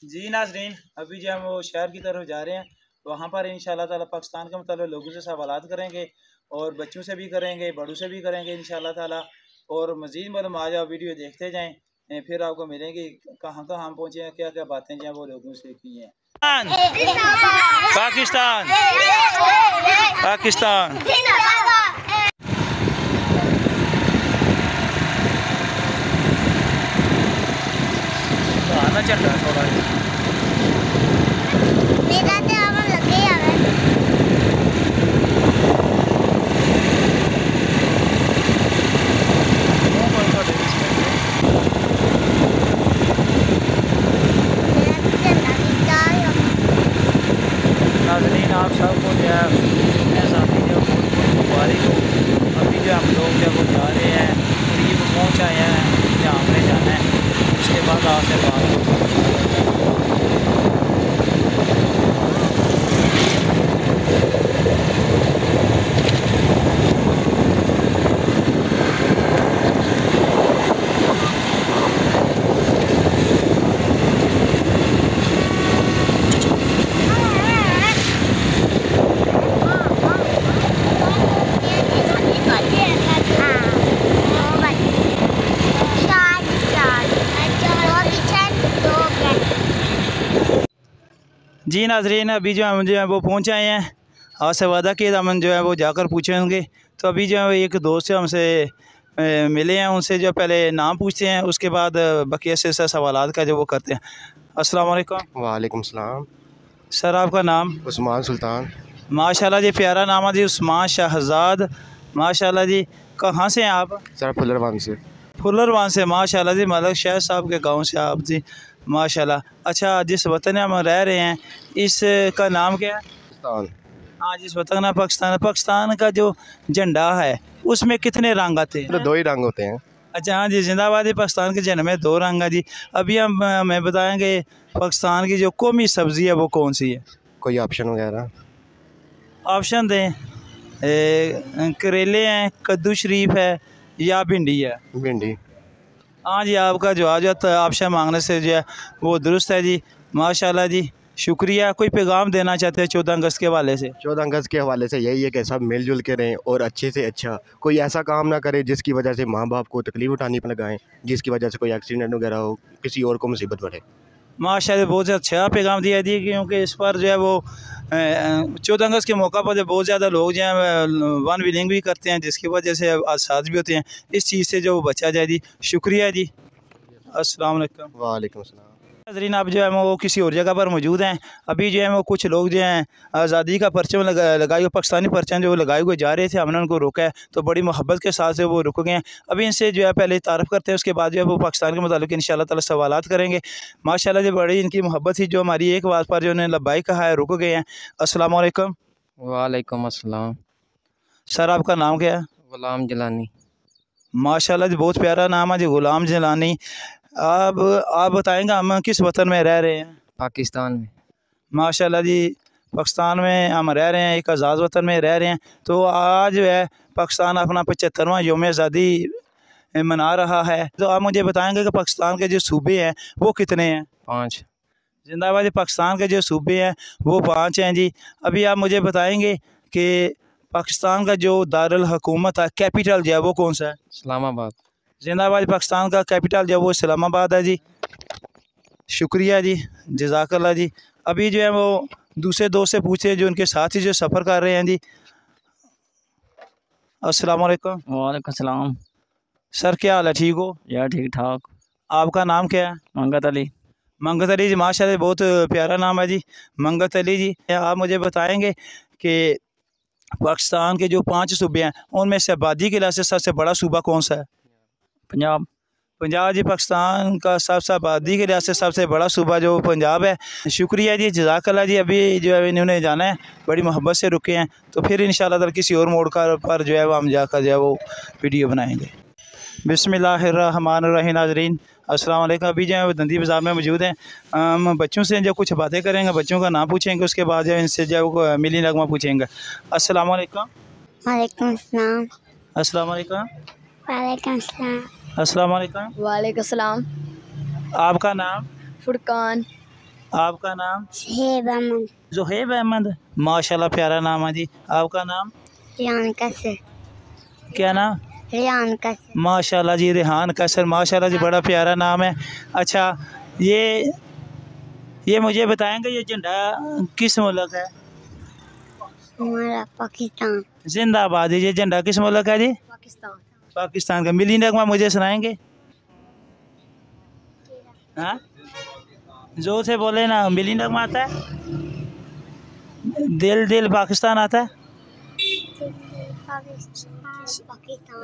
जी नाज़रीन, अभी जो हम वो शहर की तरफ जा रहे हैं, वहाँ पर इंशाअल्लाह ताला पाकिस्तान के मतलब लोगों से सवालात करेंगे और बच्चों से भी करेंगे, बड़ों से भी करेंगे इंशाअल्लाह ताला। और मज़ीद मतलब आज आप वीडियो देखते जाएँ, फिर आपको मिलेंगे कहाँ कहाँ हम पहुँचे हैं, क्या क्या बातें जो हैं वो लोगों से की हैं। पाकिस्तान पाकिस्तान आना चल रहा है थोड़ा नाज़रीन, आप सबको जो है अपने साथी जो बहुत बहुत मुबारक हो। अभी जो हम लोग जो वो जा रहे हैं, करीब पहुँच आए हैं जहाँ हमने जाना है। उसके बाद आपसे बात जी नाज़रीन, अभी जो हम जो है वो पहुँच आए हैं। आपसे वादा किया था हम जो है वो जाकर पूछेंगे। तो अभी जो है एक दोस्त हमसे मिले हैं, उनसे जो पहले नाम पूछते हैं, उसके बाद बकिया से सवालात का जो वो करते हैं। अस्सलाम वालेकुम। वालेकुम सलाम। सर आपका नाम? उस्मान सुल्तान। माशाल्लाह जी, प्यारा नाम है जी, उस्मान शहजाद। माशाल्लाह जी, कहाँ से हैं आप? सर फुलरवान से। फुलरवान से, माशाल्लाह जी, मलक शहर साहब के गांव से आप जी, माशाल्लाह। अच्छा, जिस वतन में हम रह रहे हैं इसका नाम क्या है? पाकिस्तान। हाँ, जिस वतन में पाकिस्तान, पाकिस्तान का जो झंडा है उसमें कितने रंग आते तो हैं? दो ही रंग होते हैं। अच्छा हाँ जी, जिंदाबाद है, पाकिस्तान के झंडे में दो रंग है जी। अभी हम हमें बताएंगे पाकिस्तान की जो कौमी सब्ज़ी है वो कौन सी है? कोई ऑप्शन वगैरह? ऑप्शन दें। करेले हैं, कद्दू शरीफ है या भिंडी है? भिंडी। हाँ जी, आपका जवाब जो ऑप्शन मांगने से जो है वो दुरुस्त है जी, माशाल्लाह जी, शुक्रिया। कोई पैगाम देना चाहते हैं 14 अगस्त के हवाले से? 14 अगस्त के हवाले से यही है कि सब मिलजुल के रहें और अच्छे से अच्छा कोई ऐसा काम ना करे जिसकी वजह से माँ बाप को तकलीफ उठानी लगाएं, जिसकी वजह से कोई एक्सीडेंट वगैरह हो, किसी और को मुसीबत बढ़े। माशाल्लाह बहुत अच्छा पैगाम दिया दिए, क्योंकि इस पर जो है वो 14 अगस्त के मौका पर जो बहुत ज़्यादा लोग जो हैं वन विलिंग भी करते हैं, जिसकी वजह से हादसा भी होते हैं। इस चीज़ से जो बचा जाए जी, शुक्रिया जी। अस्सलाम वालेकुम। वालेकुम सलाम। नाज़रीन, आप जो है वो किसी और जगह पर मौजूद हैं। अभी जो है वो कुछ लोग जो हैं आज़ादी का परचम लगाए हुए, पाकिस्तानी परचम जो लगाए हुए जा रहे थे, हमने उनको रोका है तो बड़ी मोहब्बत के साथ से वो रुक गए हैं। अभी इनसे जो है पहले तारफ़ करते हैं, उसके बाद जो है वो पाकिस्तान के मुतालिक इंशाअल्लाह ताला सवालात करेंगे। माशाल्लाह जी, बड़ी इनकी मोहब्बत थी, जो हमारी एक बात पर जो उन्होंने लब्बाइक कहा है, रुक गए हैं। अस्सलाम वालेकुम। वालेकुम अस्सलाम। सर आपका नाम क्या है? गुलाम जलानी। माशाल्लाह जी, बहुत प्यारा नाम है जी, गुलाम जलानी। आप बताएंगे हम किस वतन में रह रहे हैं? पाकिस्तान में। माशाल्लाह जी, पाकिस्तान में हम रह रहे हैं, एक आज़ाद वतन में रह रहे हैं। तो आज जो है पाकिस्तान अपना 75वां यौम आज़ादी मना रहा है। तो आप मुझे बताएंगे कि पाकिस्तान के जो सूबे हैं वो कितने हैं? 5। जिंदाबाद जी, पाकिस्तान के जो सूबे हैं वो 5 हैं जी। अभी आप मुझे बताएंगे कि पाकिस्तान का जो दारुल हुकूमत है, कैपिटल जो है वो कौन सा है? इस्लामाबाद। जिंदाबाद, पाकिस्तान का कैपिटल जो है वो इस्लामाबाद है जी। शुक्रिया जी, जज़ाकल्लाह जी। अभी जो है वो दूसरे दोस्त से पूछे जो उनके साथ ही जो सफ़र कर रहे हैं जी। अस्सलाम वालेकुम। वालेकुम सलाम। सर क्या हाल है, ठीक हो? यार ठीक ठाक। आपका नाम क्या है? मंगत अली। मंगत अली जी, माशाल्लाह बहुत प्यारा नाम है जी, मंगत अली जी। आप मुझे बताएंगे कि पाकिस्तान के जो 5 सूबे हैं उनमें से आबादी के लिहाज से सबसे बड़ा सूबा कौन सा है? पंजाब। पंजाब जी, पाकिस्तान का सबसे आबादी के लिहाज से सबसे बड़ा सूबा जो पंजाब है। शुक्रिया जी, जज़ाकल्लाह जी। अभी जो है इन्होंने जाना है, बड़ी मोहब्बत से रुके हैं, तो फिर इंशाअल्लाह ताला किसी और मोड़ पर जो है वो हम जाकर जो है वो वीडियो बनाएंगे। बिस्मिल्लाहिर्रहमानिर्रहीम। नाज़रीन अस्सलाम वालेकुम। अभी जो है वो दंदी बाज़ार में मौजूद हैं। हम बच्चों से जो कुछ बातें करेंगे, बच्चों का नाम पूछेंगे, उसके बाद जो है इनसे जो है वो मिली नगमा पूछेंगे। अस्सलाम वालेकुम। वालेकुम सलाम। अस्सलाम वालेकुम। वालेकुम सलाम। अस्सलाम वालेकुम। वालेकुम सलाम। आपका नाम? फुरकान। आपका नाम? शेब अमन। ज़ुहैब अहमद, माशाल्लाह प्यारा नाम है जी। आपका नाम? रियान कसर। क्या नाम? रियान कसर। माशाल्लाह जी, रेहान कसर, माशाल्लाह जी, बड़ा प्यारा नाम है। अच्छा, ये मुझे बताएंगे ये झंडा किस मुल्क है? हमारा पाकिस्तान। जिंदाबाद। ये झंडा किस मुल्क है जी? पाकिस्तान। पाकिस्तान का। मिली नगमा मुझे सुनाएंगे? हाँ, जोर से बोले ना। मिली नगमा आता है? दिल दिल पाकिस्तान आता है?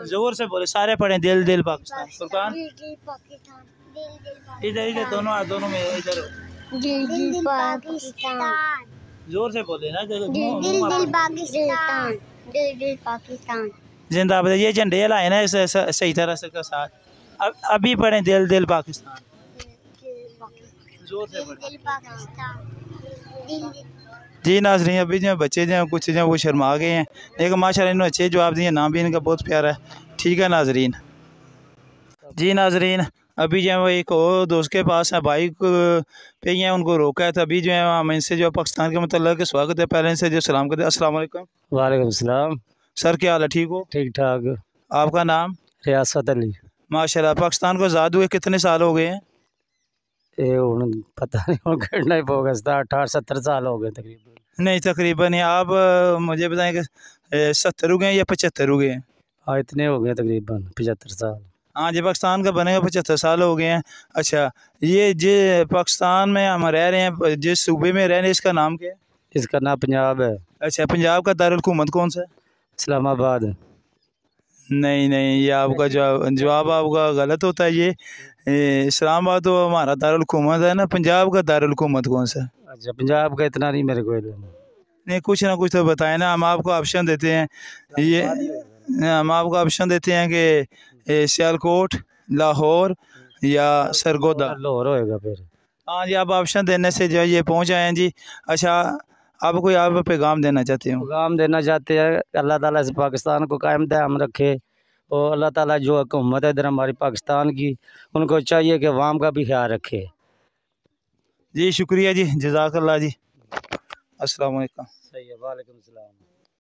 जोर से बोले, सारे पढ़े। दिल दिल पाकिस्तान। फुरकान इधर इधर, दोनों में इधर। दिल दिल पाकिस्तान। जोर से बोले ना। दिल दिल पाकिस्तान। दिल दिल पाकिस्तान। जिंदाबाद। ये झंडे लाए ना सही तरह से का साथ। अभी पढ़े दिल दिल पाकिस्तान। जोर से पढ़े जी। नाज़रीन, अभी जो बच्चे जो कुछ जो वो शर्मा गए हैं, लेकिन माशाल्लाह इन्होंने अच्छे जवाब दिए। नाम भी इनका बहुत प्यारा है। ठीक है नाज़रीन। जी नाज़रीन, अभी जो है वो एक और दोस्त के पास है, बाइक पे ही है, उनको रोका है। तो अभी जो है हम इनसे जो पाकिस्तान के मतलब स्वागत है, पहले इनसे जो सलाम करते हैं। अस्सलाम वालेकुम। वालेकुम सलाम। सर, क्या हाल है? ठीक हो? ठीक ठाक। आपका नाम? रियासत अली। माशाल्लाह। पाकिस्तान को आज़ाद हुए कितने साल हो गए हैं? ये हूँ पता नहीं, हूँ कहना ही पड़ेगा। 60-70 साल हो गए तकरीबन। नहीं, तकरीबन ही। आप मुझे बताएं कि 70 हो गए या 75 हो गए हैं? हाँ, इतने हो गए तकरीबन 75 साल। हाँ जी, पाकिस्तान का बने 75 साल हो गए हैं। अच्छा, ये जो पाकिस्तान में हम रह रहे हैं, जिस सूबे में रह रहे हैं, इसका नाम क्या है? इसका नाम पंजाब है। अच्छा, पंजाब का दारुल हुकूमत कौन सा है? इस्लामाबाद। नहीं नहीं, ये आपका जवाब आपका गलत होता है। ये इस्लामाबाद तो हमारा दारुल हुकूमत है ना। पंजाब का दारुल हुकूमत कौन सा है? अच्छा, पंजाब का इतना नहीं मेरे को इल्म। नहीं, कुछ ना कुछ तो बताएं ना। हम आपको ऑप्शन देते हैं। ये हम आपको ऑप्शन देते हैं कि सियालकोट, लाहौर या सरगोदा। लाहौर होएगा फिर। हाँ जी, आप ऑप्शन देने से जो है ये पहुँच आए हैं जी। अच्छा, आप कोई आप पैगाम देना चाहते हो? पैगाम देना चाहते हैं, अल्लाह ताला इस पाकिस्तान को कायम दायम रखे। और अल्लाह ताला जो हुकूमत है इधर हमारी पाकिस्तान की, उनको चाहिए कि अवाम का भी ख्याल रखे। जी शुक्रिया जी, जज़ाकल्लाह जी। अस्सलाम वालेकुम। सही है। वालेकुम सलाम।